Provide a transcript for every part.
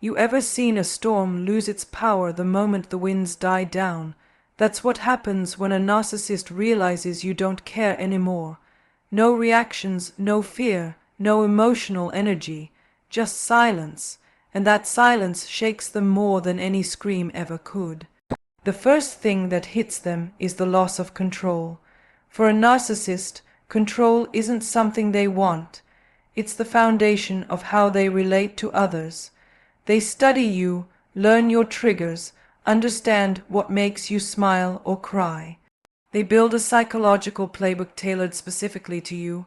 You ever seen a storm lose its power the moment the winds die down? That's what happens when a narcissist realizes you don't care anymore. No reactions, no fear, no emotional energy, just silence, and that silence shakes them more than any scream ever could. The first thing that hits them is the loss of control. For a narcissist, control isn't something they want. It's the foundation of how they relate to others. They study you, learn your triggers, understand what makes you smile or cry. They build a psychological playbook tailored specifically to you.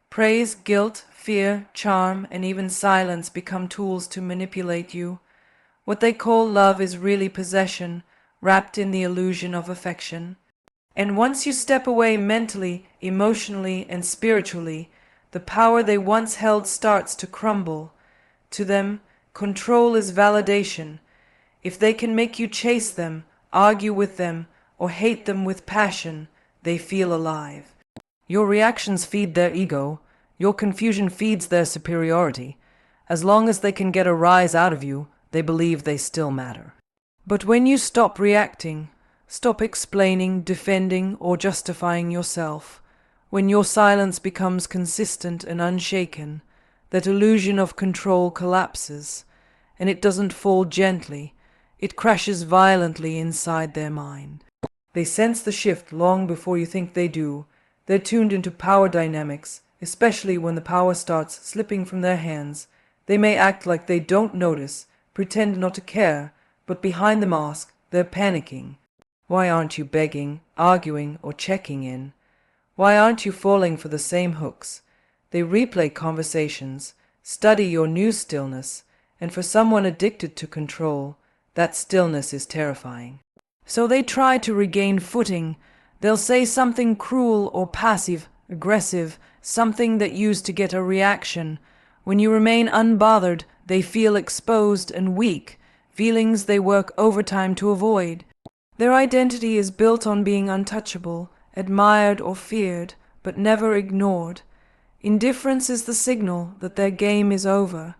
Praise, guilt, fear, charm, and even silence become tools to manipulate you. What they call love is really possession, wrapped in the illusion of affection. And once you step away mentally, emotionally, and spiritually, the power they once held starts to crumble. To them, control is validation. If they can make you chase them, argue with them, or hate them with passion, they feel alive. Your reactions feed their ego. Your confusion feeds their superiority. As long as they can get a rise out of you, they believe they still matter. But when you stop reacting, stop explaining, defending, or justifying yourself, when your silence becomes consistent and unshaken, that illusion of control collapses, and it doesn't fall gently, it crashes violently inside their mind. They sense the shift long before you think they do. They're tuned into power dynamics, especially when the power starts slipping from their hands. They may act like they don't notice, pretend not to care, but behind the mask, they're panicking. Why aren't you begging, arguing, or checking in? Why aren't you falling for the same hooks? They replay conversations, study your new stillness, and for someone addicted to control, that stillness is terrifying. So they try to regain footing. They'll say something cruel or passive, aggressive, something that used to get a reaction. When you remain unbothered, they feel exposed and weak, feelings they work overtime to avoid. Their identity is built on being untouchable, admired or feared, but never ignored. Indifference is the signal that their game is over.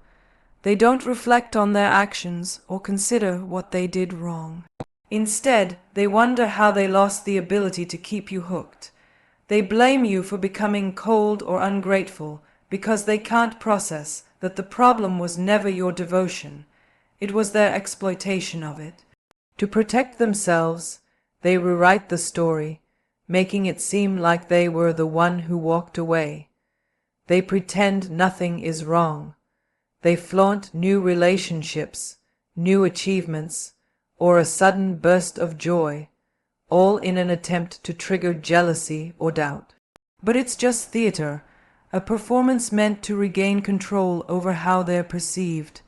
They don't reflect on their actions or consider what they did wrong. Instead, they wonder how they lost the ability to keep you hooked. They blame you for becoming cold or ungrateful because they can't process that the problem was never your devotion. It was their exploitation of it. To protect themselves, they rewrite the story, making it seem like they were the one who walked away. They pretend nothing is wrong. They flaunt new relationships, new achievements, or a sudden burst of joy, all in an attempt to trigger jealousy or doubt. But it's just theater, a performance meant to regain control over how they're perceived.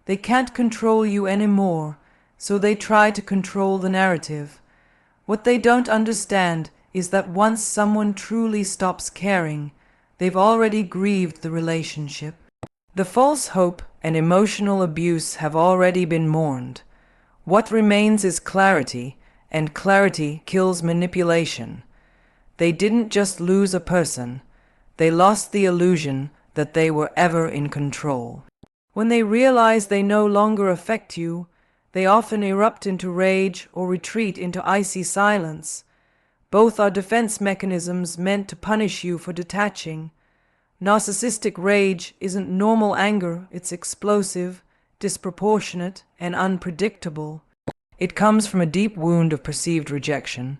They can't control you anymore, so they try to control the narrative. What they don't understand is that once someone truly stops caring, they've already grieved the relationship. The false hope and emotional abuse have already been mourned. What remains is clarity, and clarity kills manipulation. They didn't just lose a person, they lost the illusion that they were ever in control. When they realize they no longer affect you, they often erupt into rage or retreat into icy silence. Both are defense mechanisms meant to punish you for detaching. Narcissistic rage isn't normal anger, it's explosive, disproportionate, and unpredictable. It comes from a deep wound of perceived rejection.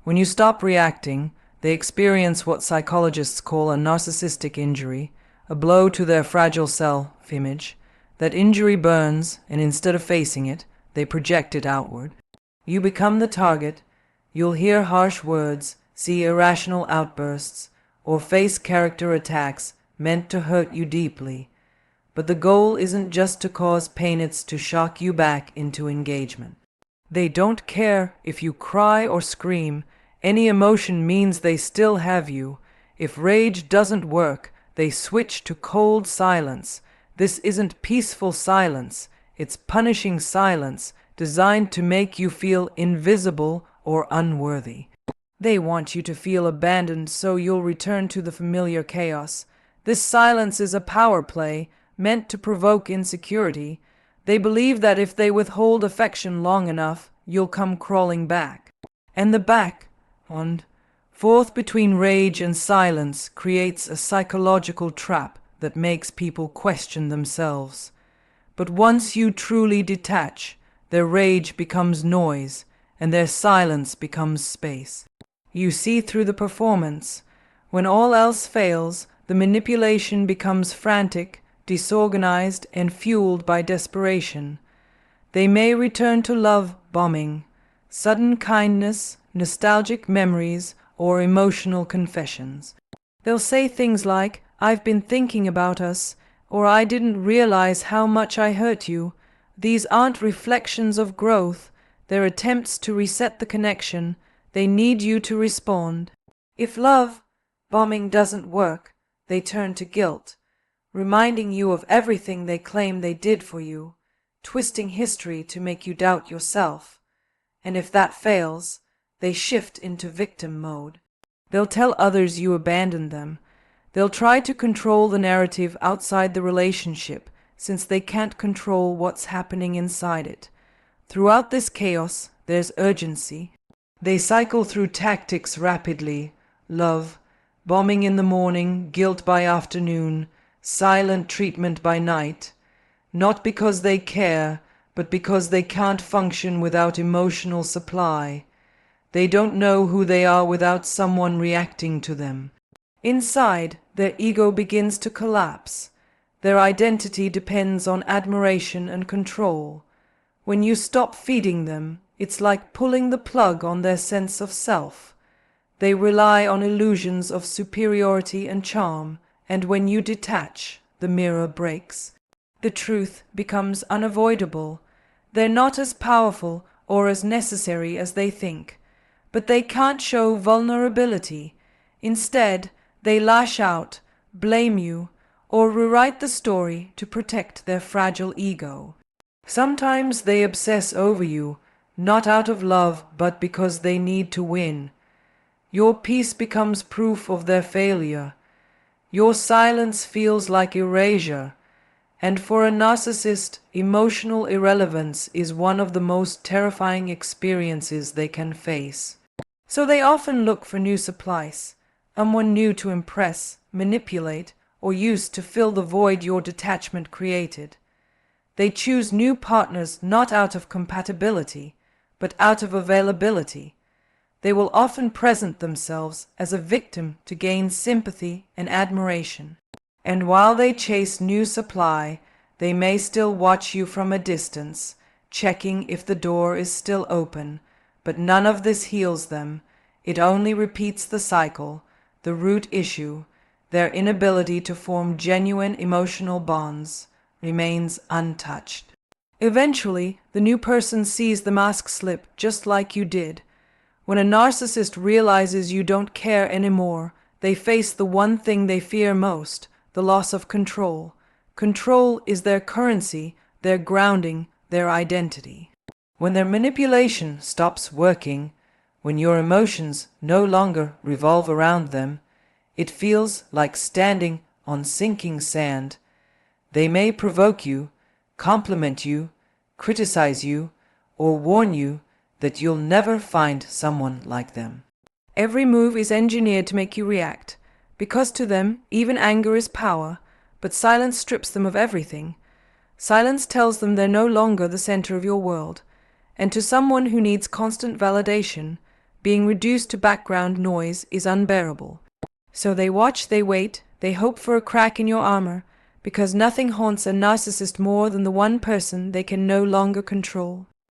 When you stop reacting, they experience what psychologists call a narcissistic injury, a blow to their fragile self-image. That injury burns, and instead of facing it, they project it outward. You become the target. You'll hear harsh words, see irrational outbursts, or face character attacks meant to hurt you deeply. But the goal isn't just to cause pain, it's to shock you back into engagement. They don't care if you cry or scream. Any emotion means they still have you. If rage doesn't work, they switch to cold silence. This isn't peaceful silence, it's punishing silence designed to make you feel invisible or unworthy. They want you to feel abandoned so you'll return to the familiar chaos. This silence is a power play meant to provoke insecurity. They believe that if they withhold affection long enough, you'll come crawling back. And the back and forth between rage and silence creates a psychological trap that makes people question themselves. But once you truly detach, their rage becomes noise, and their silence becomes space. You see through the performance. When all else fails, the manipulation becomes frantic, disorganized, and fueled by desperation. They may return to love bombing, sudden kindness, nostalgic memories, or emotional confessions. They'll say things like, "I've been thinking about us," or "I didn't realize how much I hurt you." These aren't reflections of growth, they're attempts to reset the connection. They need you to respond. If love bombing doesn't work, they turn to guilt, reminding you of everything they claim they did for you, twisting history to make you doubt yourself. And if that fails, they shift into victim mode. They'll tell others you abandoned them. They'll try to control the narrative outside the relationship, since they can't control what's happening inside it. Throughout this chaos, there's urgency. They cycle through tactics rapidly: love bombing in the morning, guilt by afternoon, silent treatment by night. Not because they care, but because they can't function without emotional supply. They don't know who they are without someone reacting to them. Inside, their ego begins to collapse. Their identity depends on admiration and control. When you stop feeding them, it's like pulling the plug on their sense of self. They rely on illusions of superiority and charm, and when you detach, the mirror breaks. The truth becomes unavoidable. They're not as powerful or as necessary as they think, but they can't show vulnerability. Instead, they lash out, blame you, or rewrite the story to protect their fragile ego. Sometimes they obsess over you, not out of love, but because they need to win. Your peace becomes proof of their failure. Your silence feels like erasure. And for a narcissist, emotional irrelevance is one of the most terrifying experiences they can face. So they often look for new supplies, someone new to impress, manipulate, or use to fill the void your detachment created. They choose new partners not out of compatibility, but out of availability. They will often present themselves as a victim to gain sympathy and admiration. And while they chase new supply, they may still watch you from a distance, checking if the door is still open, but none of this heals them. It only repeats the cycle, the root issue. Their inability to form genuine emotional bonds remains untouched. Eventually, the new person sees the mask slip just like you did. When a narcissist realizes you don't care anymore, they face the one thing they fear most: the loss of control. Control is their currency, their grounding, their identity. When their manipulation stops working, when your emotions no longer revolve around them, it feels like standing on sinking sand. They may provoke you, compliment you, criticize you, or warn you that you'll never find someone like them. Every move is engineered to make you react, because to them, even anger is power, but silence strips them of everything. Silence tells them they're no longer the center of your world, and to someone who needs constant validation, being reduced to background noise is unbearable. So they watch, they wait, they hope for a crack in your armor, because nothing haunts a narcissist more than the one person they can no longer control.